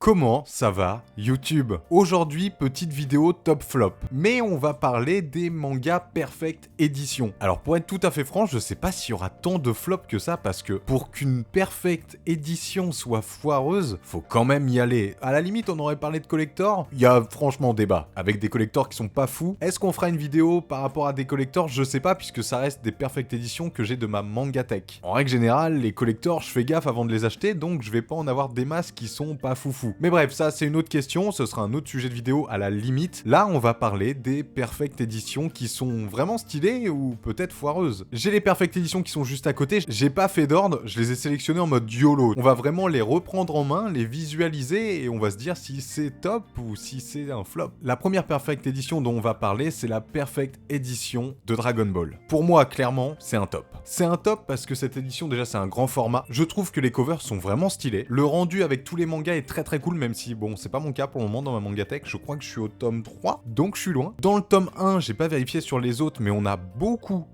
Comment ça va YouTube? Aujourd'hui, petite vidéo top flop, mais on va parler des mangas Perfect Edition. Alors pour être tout à fait franc, je sais pas s'il y aura tant de flops que ça, parce que pour qu'une Perfect Edition soit foireuse, faut quand même y aller. À la limite, on aurait parlé de collector, il y a franchement débat, avec des collectors qui sont pas fous. Est-ce qu'on fera une vidéo par rapport à des collectors? Je sais pas, puisque ça reste des Perfect Edition que j'ai de ma Mangatech. En règle générale, les collectors, je fais gaffe avant de les acheter, donc je vais pas en avoir des masses qui sont pas foufou. Mais bref, ça c'est une autre question, ce sera un autre sujet de vidéo à la limite. Là, on va parler des Perfect Edition qui sont vraiment stylées ou peut-être foireuses. J'ai les Perfect Edition qui sont juste à côté, j'ai pas fait d'ordre, je les ai sélectionnés en mode YOLO. On va vraiment les reprendre en main, les visualiser et on va se dire si c'est top ou si c'est un flop. La première Perfect Edition dont on va parler, c'est la Perfect Edition de Dragon Ball. Pour moi, clairement, c'est un top. C'est un top parce que cette édition, déjà, c'est un grand format. Je trouve que les covers sont vraiment stylés. Le rendu avec tous les mangas est très cool, même si, bon, c'est pas mon cas pour le moment dans ma Mangatech. Je crois que je suis au tome 3, donc je suis loin. Dans le tome 1, j'ai pas vérifié sur les autres, mais on a beaucoup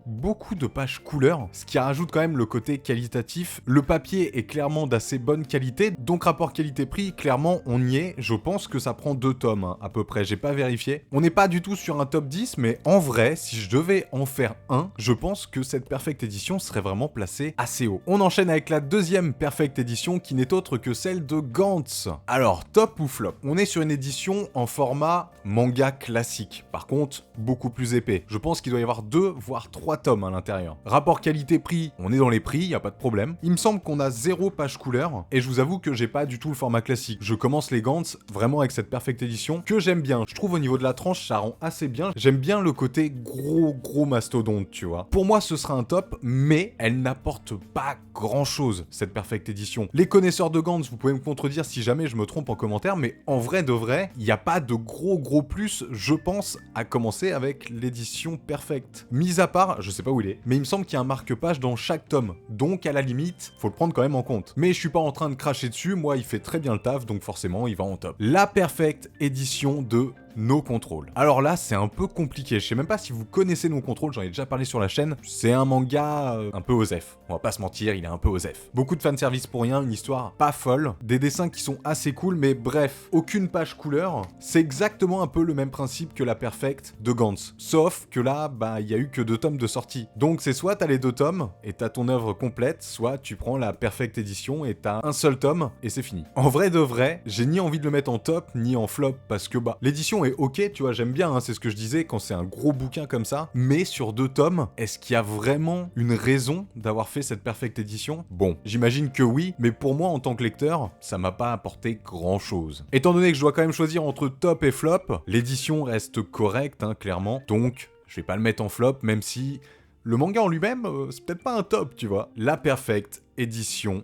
de pages couleurs, ce qui rajoute quand même le côté qualitatif. Le papier est clairement d'assez bonne qualité, donc rapport qualité-prix, clairement, on y est. Je pense que ça prend 2 tomes, hein, à peu près. J'ai pas vérifié. On n'est pas du tout sur un top 10, mais en vrai, si je devais en faire un, je pense que cette Perfect Edition serait vraiment placée assez haut. On enchaîne avec la deuxième Perfect Edition, qui n'est autre que celle de Gantz. Alors, top ou flop? On est sur une édition en format manga classique. Par contre, beaucoup plus épais. Je pense qu'il doit y avoir 2 voire 3 tomes à l'intérieur. Rapport qualité-prix, on est dans les prix, y a pas de problème. Il me semble qu'on a 0 page couleur, et je vous avoue que j'ai pas du tout le format classique. Je commence les Gantz vraiment avec cette Perfect Edition, que j'aime bien. Je trouve au niveau de la tranche, ça rend assez bien. J'aime bien le côté gros mastodonte, tu vois. Pour moi, ce sera un top, mais elle n'apporte pas grand-chose, cette Perfect Edition. Les connaisseurs de Gantz, vous pouvez me contredire si jamais je me trompe en commentaire, mais en vrai de vrai, il n'y a pas de gros plus, je pense, à commencer avec l'édition Perfect. Mis à part, je sais pas où il est, mais il me semble qu'il y a un marque-page dans chaque tome, donc à la limite, faut le prendre quand même en compte. Mais je suis pas en train de cracher dessus, moi il fait très bien le taf, donc forcément il va en top. La Perfect Edition de No Control. Alors là, c'est un peu compliqué. Je sais même pas si vous connaissez No Control, j'en ai déjà parlé sur la chaîne. C'est un manga un peu osef. On va pas se mentir, il est un peu osef. Beaucoup de fanservice pour rien, une histoire pas folle, des dessins qui sont assez cool, mais bref, aucune page couleur. C'est exactement un peu le même principe que la Perfect de Gantz. Sauf que là, bah, il y a eu que 2 tomes de sortie. Donc c'est soit t'as les 2 tomes et t'as ton œuvre complète, soit tu prends la Perfect Edition et t'as un seul tome et c'est fini. En vrai de vrai, j'ai ni envie de le mettre en top, ni en flop, parce que bah, l'édition est ok, tu vois, j'aime bien, hein, c'est ce que je disais quand c'est un gros bouquin comme ça, mais sur 2 tomes, est-ce qu'il y a vraiment une raison d'avoir fait cette Perfect Edition? Bon, j'imagine que oui, mais pour moi en tant que lecteur, ça m'a pas apporté grand chose. Étant donné que je dois quand même choisir entre top et flop, l'édition reste correcte, hein, clairement, donc je vais pas le mettre en flop, même si le manga en lui-même, c'est peut-être pas un top, tu vois. La Perfect édition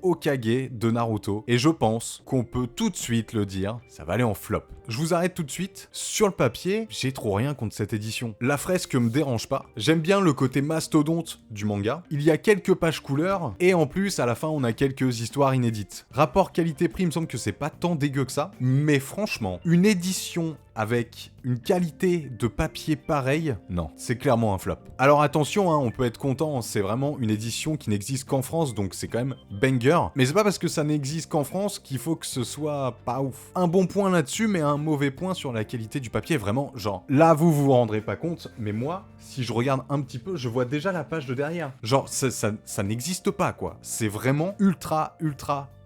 Hokage de Naruto, et je pense qu'on peut tout de suite le dire, ça va aller en flop. Je vous arrête tout de suite. Sur le papier, j'ai trop rien contre cette édition. La fresque me dérange pas. J'aime bien le côté mastodonte du manga. Il y a quelques pages couleurs, et en plus, à la fin, on a quelques histoires inédites. Rapport qualité-prix, il me semble que c'est pas tant dégueu que ça, mais franchement, une édition avec une qualité de papier pareille, non, c'est clairement un flop. Alors attention, hein, on peut être content, c'est vraiment une édition qui n'existe qu'en France, donc c'est quand même banger. Mais c'est pas parce que ça n'existe qu'en France qu'il faut que ce soit pas ouf. Un bon point là-dessus, mais un mauvais point sur la qualité du papier, vraiment, genre, là vous rendrez pas compte, mais moi, si je regarde un petit peu, je vois déjà la page de derrière. Genre, ça n'existe pas, quoi. C'est vraiment ultra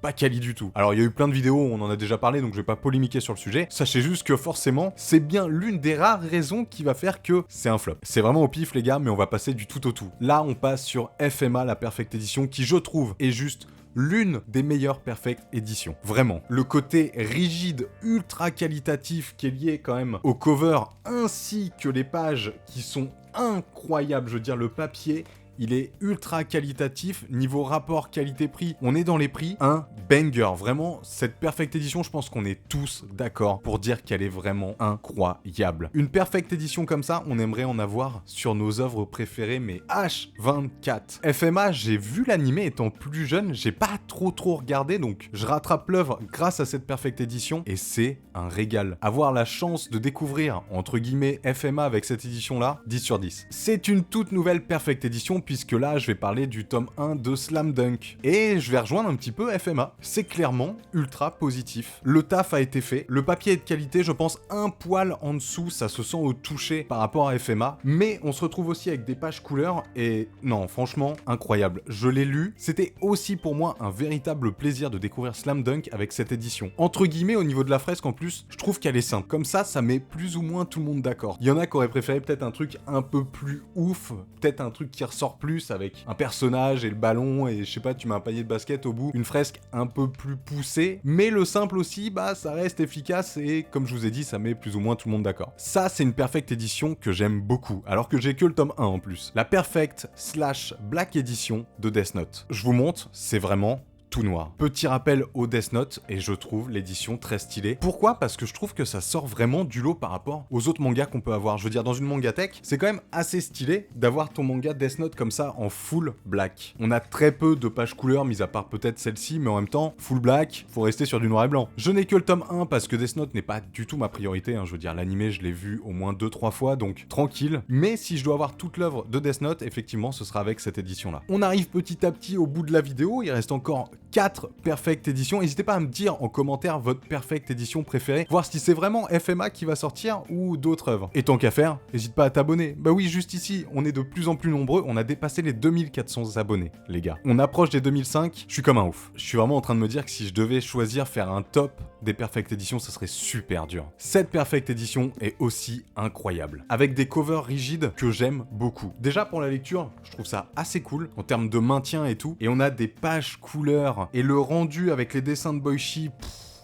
pas quali du tout. Alors il y a eu plein de vidéos où on en a déjà parlé, donc je vais pas polémiquer sur le sujet. Sachez juste que forcément, c'est bien l'une des rares raisons qui va faire que c'est un flop. C'est vraiment au pif les gars, mais on va passer du tout au tout. Là on passe sur FMA, la Perfect Edition, qui je trouve est juste l'une des meilleures Perfect Edition. Vraiment. Le côté rigide, ultra qualitatif qui est lié quand même au cover, ainsi que les pages qui sont incroyables. Je veux dire, le papier, il est ultra qualitatif, niveau rapport qualité-prix, on est dans les prix, un banger, vraiment, cette Perfect Edition, je pense qu'on est tous d'accord pour dire qu'elle est vraiment incroyable. Une Perfect Edition comme ça, on aimerait en avoir sur nos œuvres préférées, mais H24. FMA, j'ai vu l'animé étant plus jeune, j'ai pas trop regardé, donc je rattrape l'œuvre grâce à cette Perfect Edition, et c'est un régal. Avoir la chance de découvrir, entre guillemets, FMA avec cette édition-là, 10 sur 10. C'est une toute nouvelle Perfect Edition, puisque là je vais parler du tome 1 de Slam Dunk. Et je vais rejoindre un petit peu FMA. C'est clairement ultra positif. Le taf a été fait, le papier est de qualité, je pense un poil en dessous, ça se sent au toucher par rapport à FMA, mais on se retrouve aussi avec des pages couleurs et non, franchement, incroyable. Je l'ai lu, c'était aussi pour moi un véritable plaisir de découvrir Slam Dunk avec cette édition. Entre guillemets, au niveau de la fresque en plus, je trouve qu'elle est simple. Comme ça met plus ou moins tout le monde d'accord. Il y en a qui auraient préféré peut-être un truc un peu plus ouf, peut-être un truc qui ressort plus avec un personnage et le ballon et je sais pas, tu mets un panier de basket au bout, une fresque un peu plus poussée, mais le simple aussi, bah ça reste efficace et comme je vous ai dit, ça met plus ou moins tout le monde d'accord. Ça, c'est une Perfect Edition que j'aime beaucoup, alors que j'ai que le tome 1 en plus. La Perfect / Black Edition de Death Note. Je vous montre, c'est vraiment tout noir. Petit rappel au Death Note, et je trouve l'édition très stylée. Pourquoi ? Parce que je trouve que ça sort vraiment du lot par rapport aux autres mangas qu'on peut avoir. Je veux dire, dans une mangatech, c'est quand même assez stylé d'avoir ton manga Death Note comme ça en full black. On a très peu de pages couleurs, mis à part peut-être celle-ci, mais en même temps, full black, faut rester sur du noir et blanc. Je n'ai que le tome 1 parce que Death Note n'est pas du tout ma priorité, hein. Je veux dire, l'animé, je l'ai vu au moins 2-3 fois, donc tranquille. Mais si je dois avoir toute l'œuvre de Death Note, effectivement, ce sera avec cette édition-là. On arrive petit à petit au bout de la vidéo, il reste encore 4 Perfect Edition. N'hésitez pas à me dire en commentaire votre Perfect Edition préférée, voir si c'est vraiment FMA qui va sortir ou d'autres œuvres. Et tant qu'à faire, n'hésite pas à t'abonner. Bah oui, juste ici, on est de plus en plus nombreux, on a dépassé les 2400 abonnés, les gars. On approche des 2005, je suis comme un ouf. Je suis vraiment en train de me dire que si je devais choisir faire un top des Perfect Edition, ça serait super dur. Cette Perfect Edition est aussi incroyable, avec des covers rigides que j'aime beaucoup. Déjà pour la lecture, je trouve ça assez cool, en termes de maintien et tout, et on a des pages couleurs, et le rendu avec les dessins de Boichi,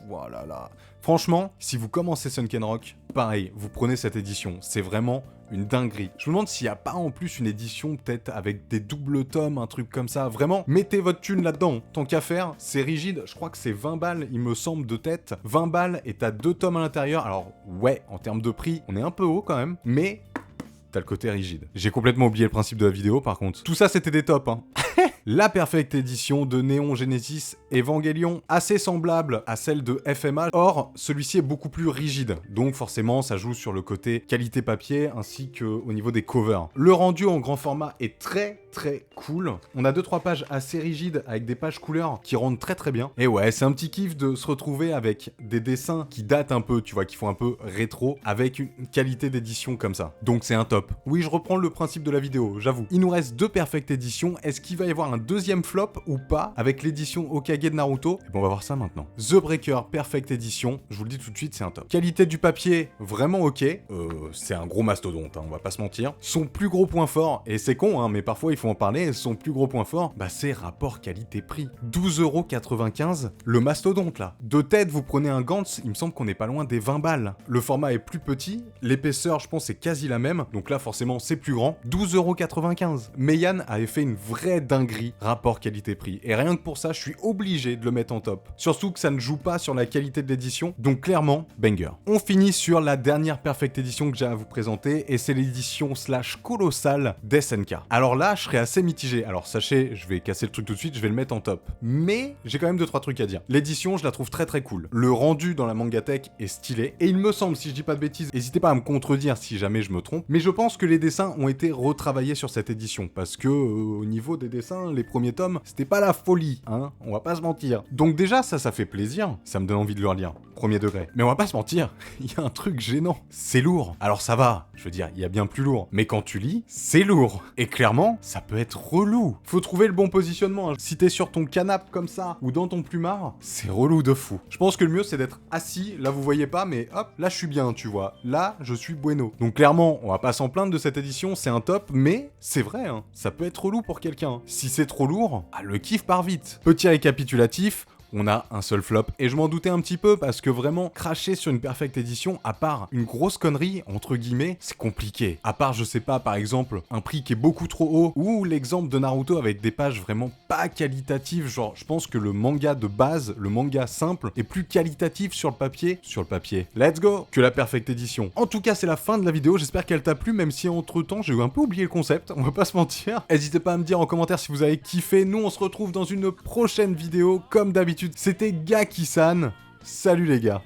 voilà là. Franchement, si vous commencez Sunken Rock, pareil, vous prenez cette édition, c'est vraiment une dinguerie. Je me demande s'il n'y a pas en plus une édition peut-être avec des doubles tomes, un truc comme ça. Vraiment, mettez votre thune là-dedans. Tant qu'à faire, c'est rigide, je crois que c'est 20 balles, il me semble, de tête. 20 balles et t'as 2 tomes à l'intérieur. Alors ouais, en termes de prix, on est un peu haut quand même, mais t'as le côté rigide. J'ai complètement oublié le principe de la vidéo par contre. Tout ça c'était des tops, hein. La Perfect Edition de Neon Genesis Evangelion, assez semblable à celle de FMA, or celui-ci est beaucoup plus rigide, donc forcément ça joue sur le côté qualité papier ainsi qu'au niveau des covers. Le rendu en grand format est très cool, on a 2-3 pages assez rigides avec des pages couleurs qui rendent très bien, et ouais c'est un petit kiff de se retrouver avec des dessins qui datent un peu, tu vois, qui font un peu rétro, avec une qualité d'édition comme ça, donc c'est un top. Oui, je reprends le principe de la vidéo, j'avoue. Il nous reste 2 Perfect Edition, est-ce qu'il va y avoir un deuxième flop ou pas avec l'édition Hokage de Naruto? Et bon, on va voir ça maintenant. The Breaker Perfect Edition, je vous le dis tout de suite, c'est un top. Qualité du papier, vraiment ok. C'est un gros mastodonte, hein, on va pas se mentir. Son plus gros point fort, et c'est con, hein, mais parfois il faut en parler, son plus gros point fort, bah c'est rapport qualité-prix. 12,95€, le mastodonte là. De tête, vous prenez un Gantz, il me semble qu'on est pas loin des 20 balles. Le format est plus petit, l'épaisseur, je pense, est quasi la même, donc là, forcément, c'est plus grand. 12,95€. Meian avait fait une vraie dinguerie rapport qualité-prix. Et rien que pour ça, je suis obligé de le mettre en top. Surtout que ça ne joue pas sur la qualité de l'édition, donc clairement, banger. On finit sur la dernière Perfect Edition que j'ai à vous présenter, et c'est l'édition / colossale d'SNK. Alors là, je serais assez mitigé. Alors sachez, je vais casser le truc tout de suite, je vais le mettre en top. Mais j'ai quand même 2-3 trucs à dire. L'édition, je la trouve très cool. Le rendu dans la mangatech est stylé, et il me semble, si je dis pas de bêtises, n'hésitez pas à me contredire si jamais je me trompe, mais je pense que les dessins ont été retravaillés sur cette édition, parce que au niveau des dessins, les premiers tomes, c'était pas la folie, hein, on va pas se mentir. Donc déjà, ça fait plaisir, ça me donne envie de le relire, premier degré. Mais on va pas se mentir, il y a un truc gênant, c'est lourd. Alors ça va, je veux dire, il y a bien plus lourd, mais quand tu lis, c'est lourd. Et clairement, ça peut être relou. Faut trouver le bon positionnement, hein. Si t'es sur ton canapé comme ça, ou dans ton plumard, c'est relou de fou. Je pense que le mieux, c'est d'être assis, là vous voyez pas, mais hop, là je suis bien, tu vois. Là, je suis bueno. Donc clairement, on va pas s'en plaindre de cette édition, c'est un top, mais c'est vrai, hein, ça peut être relou pour quelqu'un. Si c'est trop lourd, ah, le kiff part vite. Petit récapitulatif, on a un seul flop, et je m'en doutais un petit peu, parce que vraiment, cracher sur une Perfect Edition, à part une grosse connerie, entre guillemets, c'est compliqué. À part, je sais pas, par exemple, un prix qui est beaucoup trop haut, ou l'exemple de Naruto avec des pages vraiment pas qualitatives, genre, je pense que le manga de base, le manga simple, est plus qualitatif sur le papier, let's go, que la Perfect Edition. En tout cas, c'est la fin de la vidéo, j'espère qu'elle t'a plu, même si entre-temps, j'ai un peu oublié le concept, on va pas se mentir. N'hésitez pas à me dire en commentaire si vous avez kiffé, nous on se retrouve dans une prochaine vidéo, comme d'habitude. C'était Gaki-san, salut les gars.